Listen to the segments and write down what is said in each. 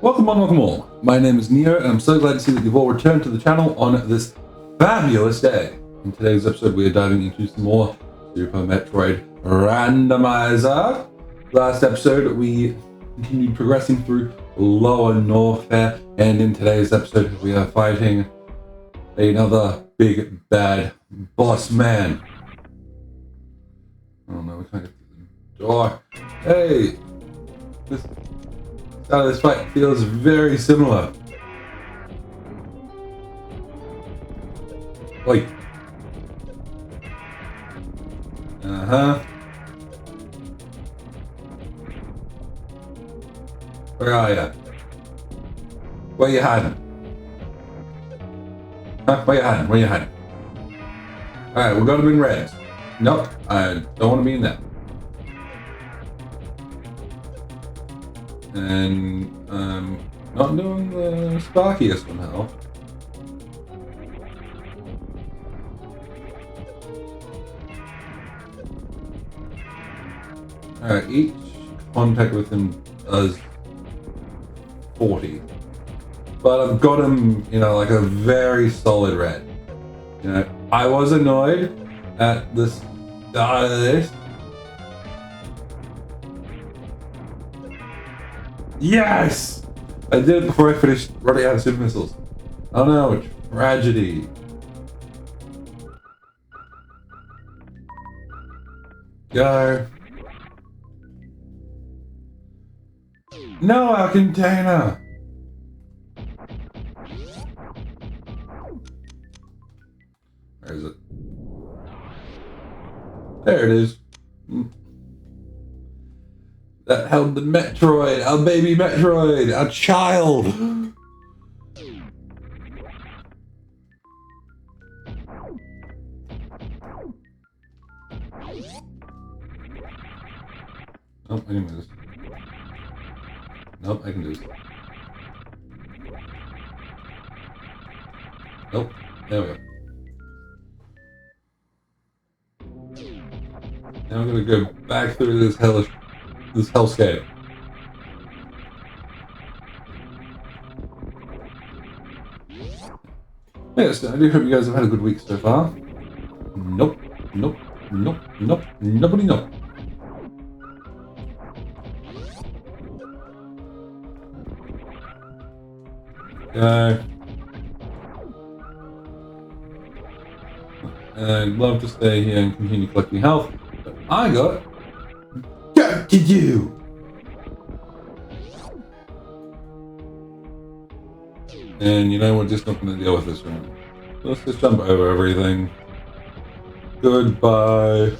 Welcome on, welcome all. My name is Neo, and I'm so glad to see that you've all returned to the channel on this fabulous day. In today's episode, we are diving into some more Super Metroid Randomizer. Last episode, we continued progressing through Lower Norfair, and in today's episode, we are fighting another big bad boss man. Oh no, we can't get through the door. Hey! This fight feels very similar. Oi. Where are ya? Where you hiding? Huh? Where you hiding? Where you hiding? Alright, we're gonna be in reds. Nope, I don't want to be in that. And not doing the sparkiest one now. Alright, each contact with him does 40. But I've got him, like a very solid red. I was annoyed at the start of this. Yes! I did it before I finished running out of super missiles. Oh no, tragedy. Go. No, our container! Where is it? There it is. That held the Metroid, our baby Metroid, our child. Oh, I can do this. Nope, I can do this. Nope, there we go. Now I'm gonna go back through this hellscape. Yes, I do hope you guys have had a good week so far. Nope, nope, nope, nope, nobody nope. I'd love to stay here and continue collecting health, but I got to do. And we're just not going to deal with this room. Let's just jump over everything. Goodbye.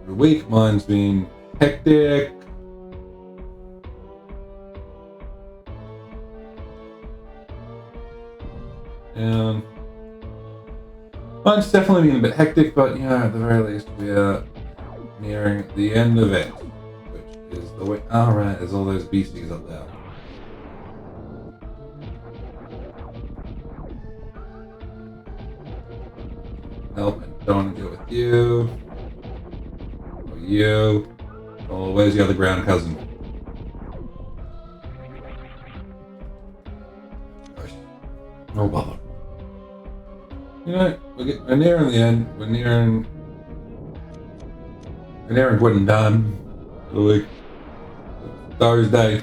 Your week, mine's been hectic. And mine's definitely been a bit hectic, but at the very least we are nearing the end of it, which is the way. Oh right, there's all those beasties up there. Nope, I don't want to deal with you. Or you. Oh, where's the other ground cousin? Gosh. No bother. We're nearing the end. We're nearing getting done. Like Thursday.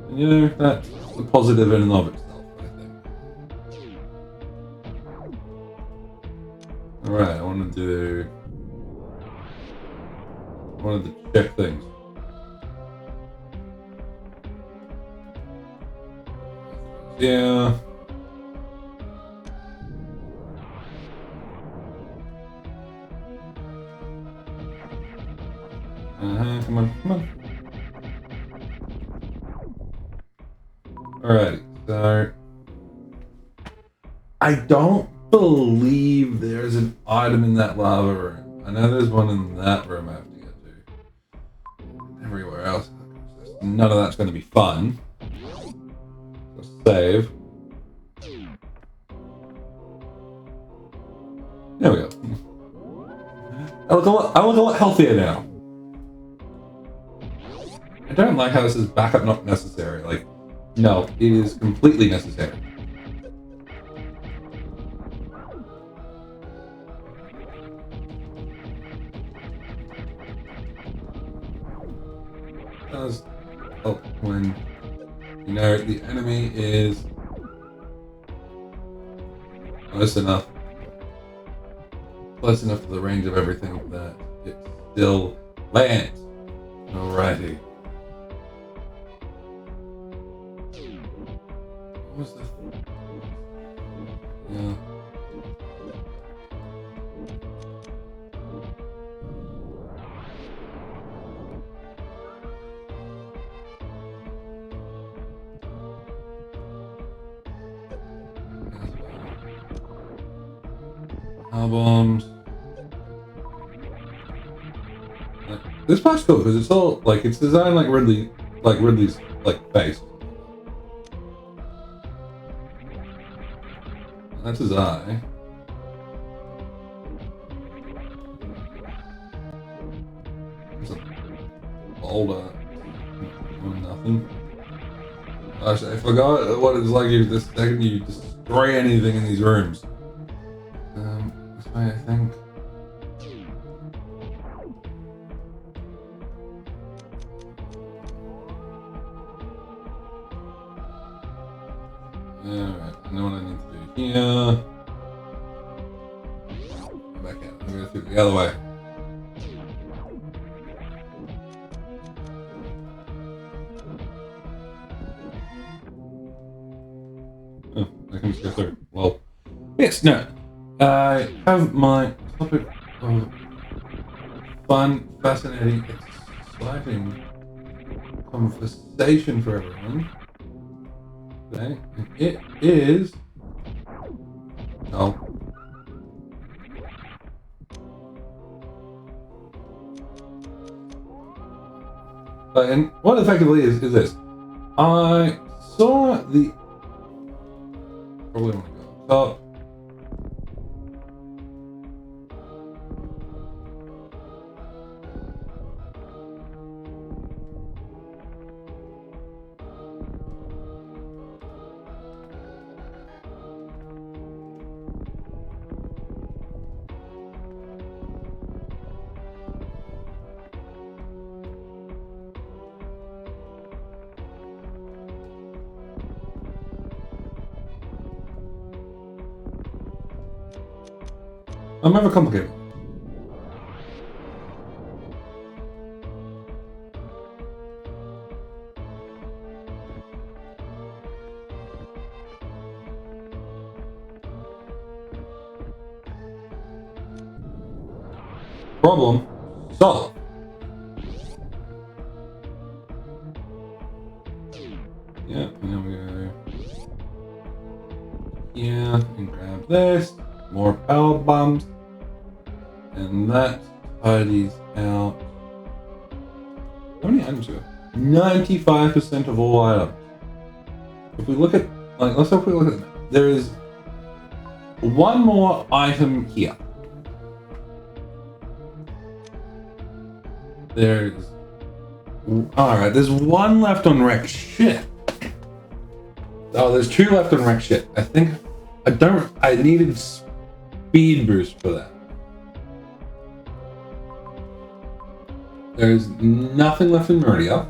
And that's a positive in and of itself, I think. Alright, I wanted to check things. Yeah. Come on. Alright, so I don't believe there's an item in that lava room. I know there's one in that room I have to get to. Everywhere else, none of that's going to be fun. So save. There we go. I look a lot healthier now. I don't like how this is backup not necessary. Like, no, it is completely necessary. It does help when you know the enemy is close enough to the range of everything that it still lands. Alrighty. What was this? Yeah. Bombs. This part's cool because it's all like it's designed like Ridley's like face. That's his eye. There's a boulder. Nothing. Gosh, I forgot what it's like the second you destroy anything in these rooms. This way, I think. Alright, I know what I need to do here. Go back out. I'm gonna go through the other way. Oh, I can just go through. Well, yes, no. I have my topic of fun, fascinating, exciting conversation for everyone. Okay, and it is. Oh. And what effectively is this? I saw the. Probably want to go up top. I'm ever complicated. Problem solved. Yeah, and then we go. Yeah, and grab this. More power bombs. And that tidies out. How many items do we have? 95% of all items. If we look at, like, let's hope we look at, there is one more item here. There's, alright, there's one left on wrecked ship. Oh, there's two left on wrecked ship. I needed speed boost for that. There's nothing left in Meridia.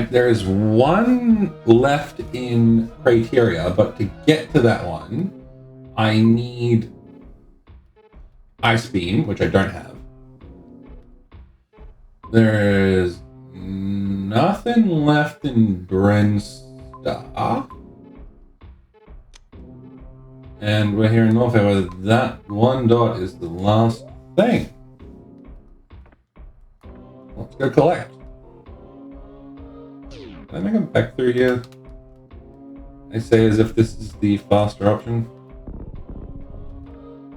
There is one left in Criteria, but to get to that one, I need Ice Beam, which I don't have. There's nothing left in Brinstar. And we're here in Norfair where that one dot is the last thing. Let's go collect. Can I make them back through here? I say as if this is the faster option.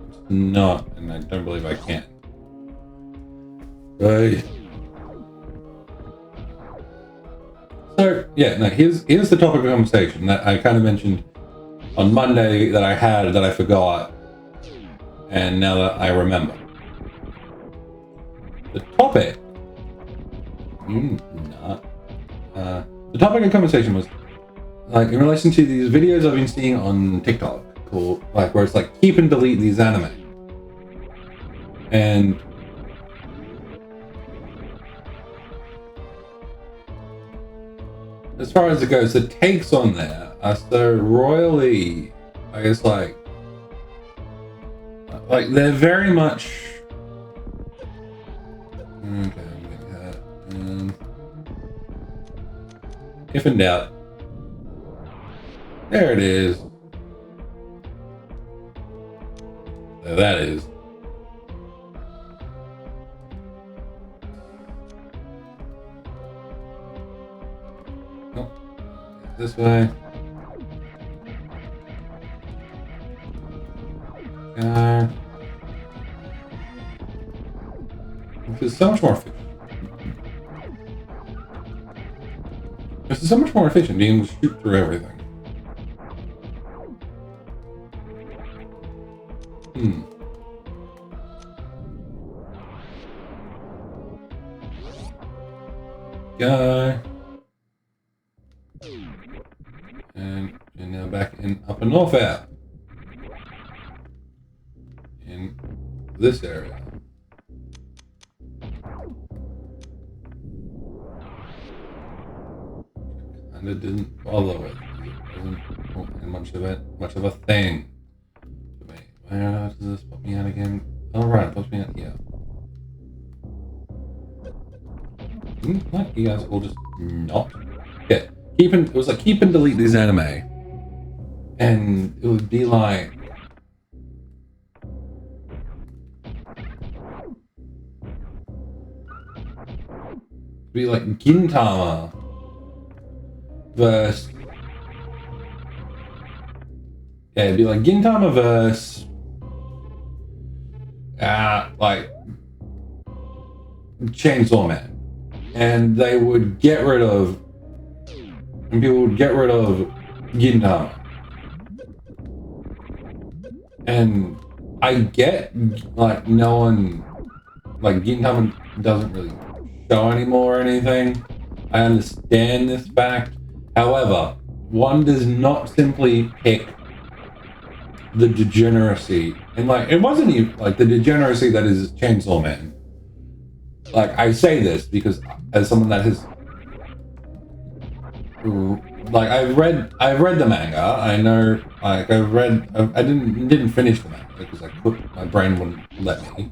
It's not, and I don't believe I can. Right. So yeah, no, here's the topic of conversation that I kind of mentioned on Monday that I had that I forgot, and now that I remember. The topic not. The topic of conversation was like in relation to these videos I've been seeing on TikTok, called like where it's like keep and delete these anime, and as far as it goes, the takes on there are so royally, I guess, like they're very much. Okay, I'm getting hurt. If in doubt, there it is. There that is. Oh, this way. This is so much more efficient. This is so much more efficient being able to shoot through everything. Guy. And now back in Upper North App. In this area. Kinda didn't follow it. It wasn't much of a thing to me. Where does this put me out again? Oh right, it puts me out here. Like you guys all just not. Yeah. It was like keep and delete these anime. And it would be like Gintama versus it'd be like Gintama versus like Chainsaw Man. And they would get rid of, and people would get rid of Gintama. And I get, like, no one, like, Gintama doesn't really show anymore or anything. I understand this fact. However, one does not simply pick the degeneracy. And, like, it wasn't even, like, the degeneracy that is Chainsaw Man. Like, I say this because as someone that has, like, I've read the manga. I know, like, I didn't finish the manga because my brain wouldn't let me,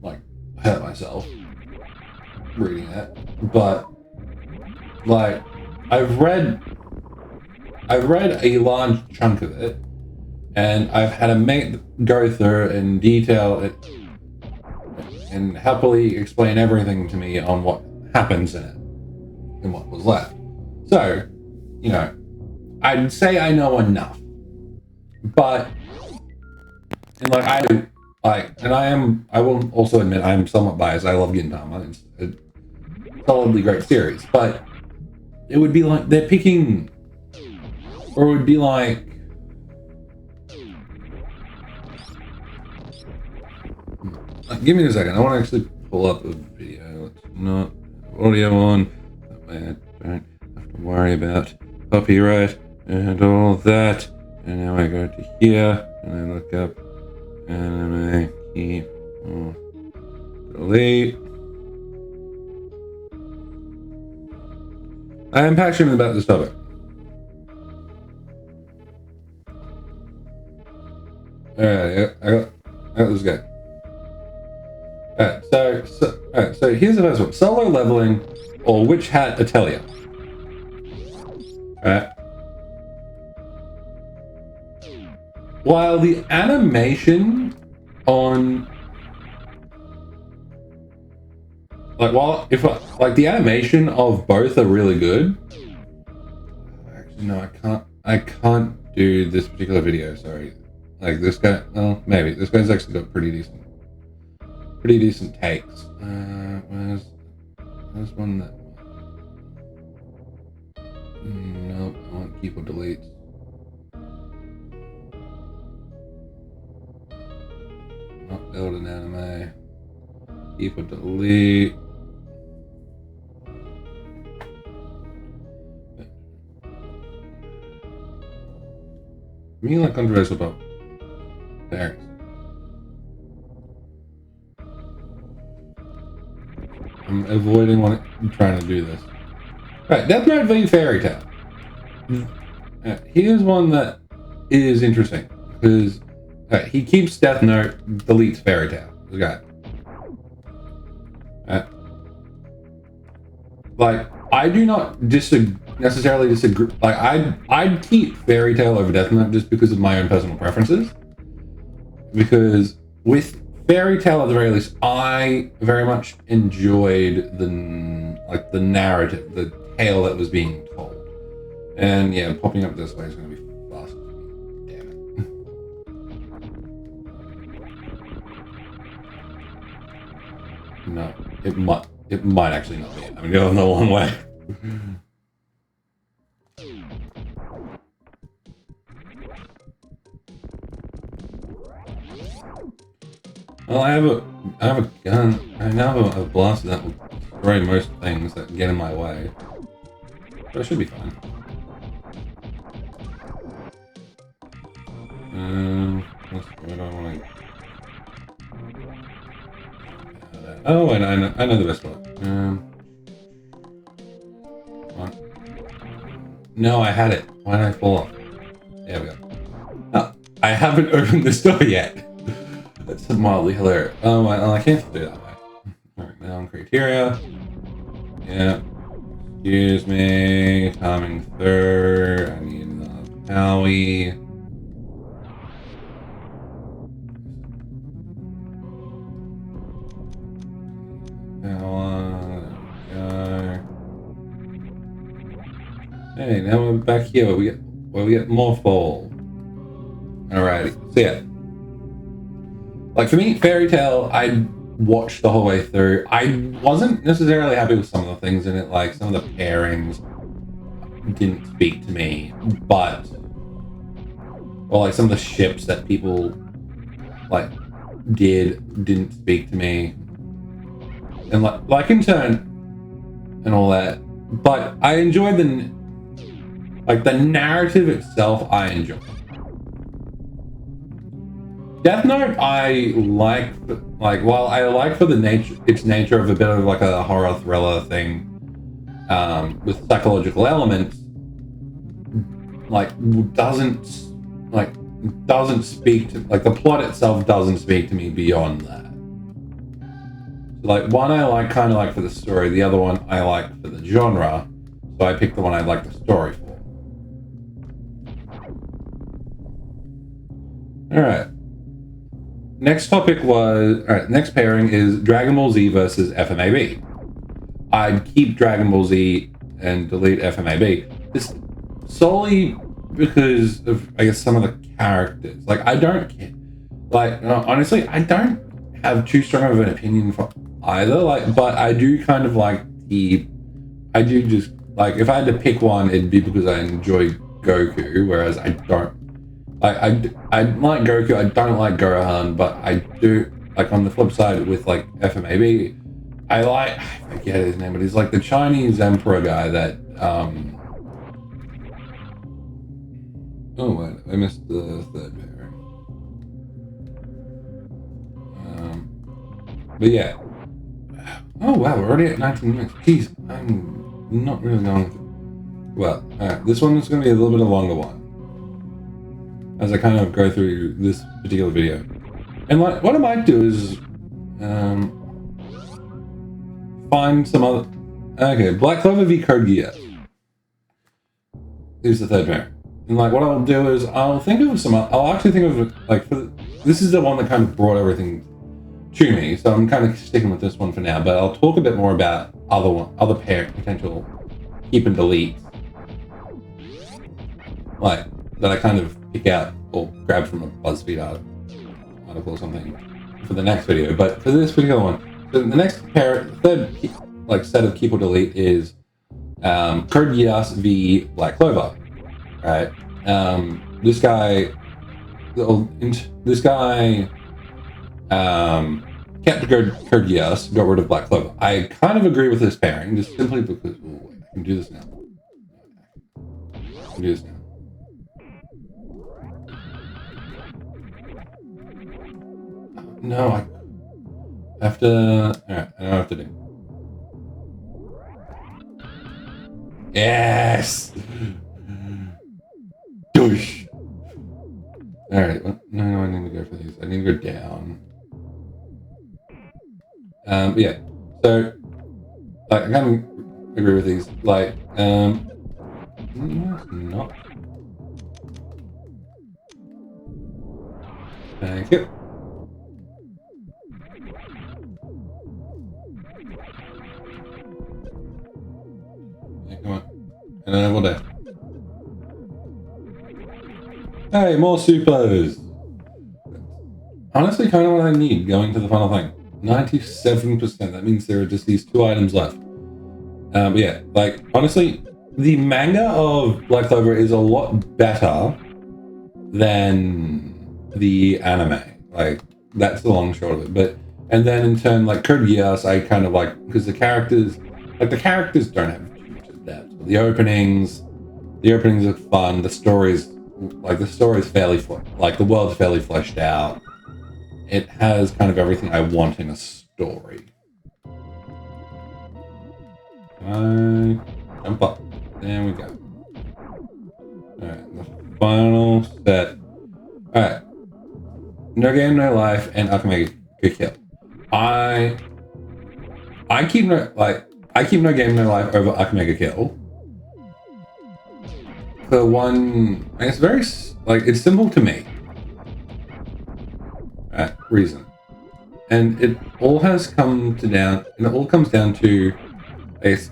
like, hurt myself reading it. But, like, I've read a large chunk of it, and I've had a mate go through and detail it and happily explain everything to me on what happens in it and what was left. So, you know, I'd say I know enough, but and I will also admit I'm somewhat biased. I love Gintama. It's a solidly great series, but it would be like they're picking, or it would be like. Give me a second. I want to actually pull up a video. It's not audio on. That way I don't have to worry about copyright and all that. And now I go to here and I look up anime key delete. I am passionate about this topic. Alright, I got this guy. Alright, so here's the first one. Solo leveling or Witch Hat Atelier. Alright. While the animation on the animation of both are really good. Actually no, I can't do this particular video, sorry. Like this guy, well maybe. This guy's actually got pretty decent takes. Where's one that? Nope, I want keep or delete. Not build an anime. Keep or delete. Me like controversial about fairies. I'm avoiding trying to do this. Right, Death Note v Fairy Tail. Here's one that is interesting because he keeps Death Note, deletes Fairy Tail. This guy. Like, I do not necessarily disagree. Like, I'd keep Fairy Tail over Death Note just because of my own personal preferences. Because with Fairy Tail, at the very least, I very much enjoyed the narrative, the tale that was being told. And yeah, popping up this way is going to be fast for me. Damn it. No, it might actually not be. I'm going the long way. Well, I have a gun. I now have a blaster that will destroy most things that get in my way. But it should be fine. Where do I want to? Oh, and I know the best one. No, I had it. Why did I fall off? There we go. Oh, I haven't opened this door yet. That's mildly hilarious. Oh, I can't do that way. Alright, now on criteria. Yeah. Excuse me. Coming third. I need another Howie. Hey, now we're back here where we get more fall. Alrighty, so yeah. Like for me, Fairy Tail, I watched the whole way through. I wasn't necessarily happy with some of the things in it, like some of the pairings didn't speak to me, or like some of the ships that people like didn't speak to me. And like in turn and all that. But I enjoyed the narrative itself. I enjoyed. Death Note, I like while I like for its nature of a bit of like a horror thriller thing, with psychological elements, doesn't speak to the plot itself doesn't speak to me beyond that. Like one I like kind of like for the story, the other one I like for the genre, so I picked the one I like the story for. Alright. Next pairing is Dragon Ball Z versus FMAB. I'd keep Dragon Ball Z and delete FMAB. Just solely because of, I guess, some of the characters. Honestly, I don't have too strong of an opinion for either, but I do kind of if I had to pick one, it'd be because I enjoy Goku, whereas I don't. I like Goku, I don't like Gohan, but I do, on the flip side with, FMAB, I forget his name, but he's the Chinese emperor guy that, oh wait, I missed the third pairing. But yeah. Oh wow, we're already at 19 minutes. Jeez, I'm not really going through. Well, alright, this one is going to be a little bit of a longer one, as I kind of go through this particular video. And what I might do is find some other. Okay, Black Clover v Code Geass. Here's the third pairing. And what I'll do is I'll think of some. I'll actually think of this is the one that kind of brought everything to me, so I'm kind of sticking with this one for now. But I'll talk a bit more about other potential keep and delete, that I kind of pick out or grab from a BuzzFeed article or something for the next video. But for this particular one, so the next third set of keep or delete is Code Geass v Black Clover. Right? This guy kept Code Geass, got rid of Black Clover. I kind of agree with this pairing, just simply because I can do this now. No, I have to... Alright, I know what I have to do. Yes! Douche! Alright, no, I need to go for these. I need to go down. Yeah. So, like, I kind of agree with these. Like, no, it's not. Thank you. Yeah, come on. And then we'll do. Hey, more supers! Honestly, kind of what I need going to the final thing. 97%. That means there are just these 2 items left. But yeah, like, honestly, the manga of Black Clover is a lot better than the anime. Like, that's the long and short of it. But, and then in turn, like, Code Geass, I kind of like, because the characters don't have too much depth. But the openings are fun. The story is fairly, like, the world's fairly fleshed out. It has kind of everything I want in a story. Jump up. There we go. Alright, the final set. Alright. No Game, No Life, and Akame Kill. I keep No Game, No Life over Akame Kill. The one, I guess, very, like, it's simple to me. Reason. And it all comes down to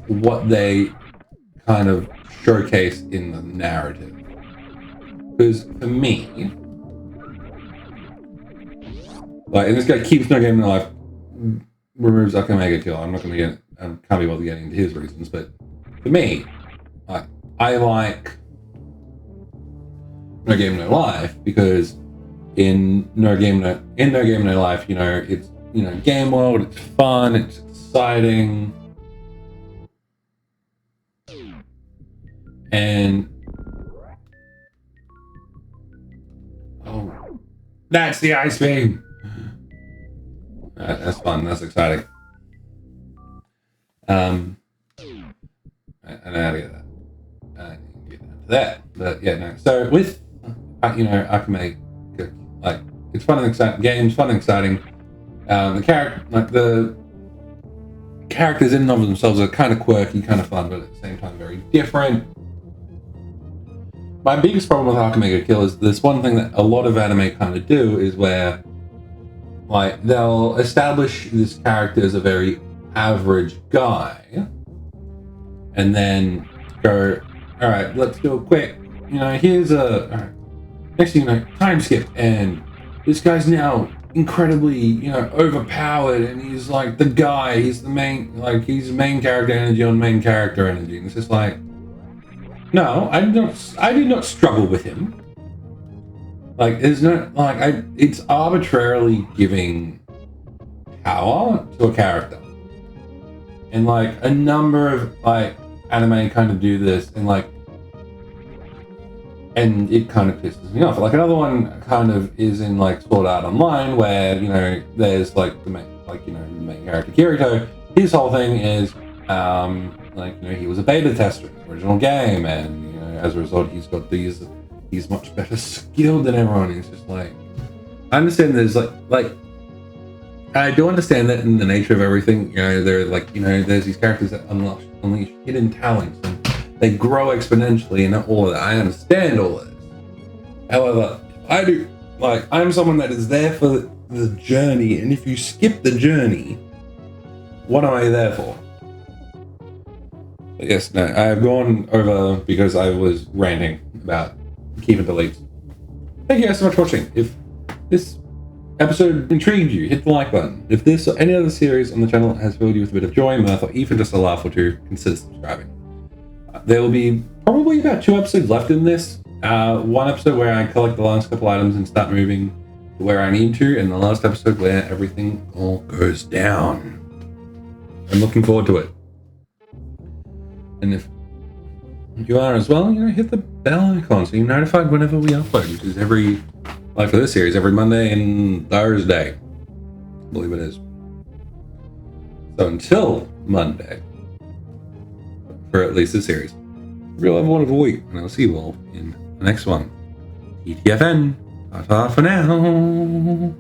what they kind of showcase in the narrative. Because for me, like, and this guy keeps No Game No Life, removes Akame Kill. I'm not going to can't be bothered getting into his reasons, but for me, I like No Game No Life because in No Game No Life, you know, it's, you know, game world, it's fun, it's exciting, and oh, that's the ice beam. That's fun. That's exciting. I know how to get that. I need to get down to that, but yeah, no. So with you know, Akame, like, it's fun and exciting. Games, fun and exciting. The characters in and of themselves are kind of quirky, kind of fun, but at the same time very different. My biggest problem with Akame Kill is this one thing that a lot of anime kind of do is where, like, they'll establish this character as a very average guy, and then go, all right, let's do a quick, you know, here's a, all right, next thing you know, time skip, and this guy's now incredibly, you know, overpowered, and he's like the guy, he's the main, like, he's main character energy on main character energy, and it's just like, no, I did not struggle with him. Like, there's no, like, it's arbitrarily giving power to a character. And, like, a number of, like, anime kind of do this, and, like, and it kind of pisses me off. Like, another one kind of is in, like, Sword Art Online, where, you know, there's, like, the main, like, you know, the main character, Kirito. His whole thing is, like, you know, he was a beta tester in the original game, and, you know, as a result, he's much better skilled than everyone. He's just like, I understand there's, like, I do understand that in the nature of everything, you know, there, like, you know, there's these characters that unleash hidden talents, and they grow exponentially, and all of that. I understand all of this. However, I'm someone that is there for the journey, and if you skip the journey, what am I there for? But yes, no, I've gone over because I was ranting about keep and delete. Thank you guys so much for watching. If this episode intrigued you, hit the like button. If this or any other series on the channel has filled you with a bit of joy, mirth, or even just a laugh or two, consider subscribing. There will be probably about 2 episodes left in this. One episode where I collect the last couple items and start moving to where I need to, and the last episode where everything all goes down. I'm looking forward to it. And if you are as well, you know, hit the bell icon so you're notified whenever we upload, which is for this series, every Monday and Thursday. believe it is. So until Monday, for at least this series, real have a wonderful week, and I'll see you all in the next one. TTFN. Ta-ta for now.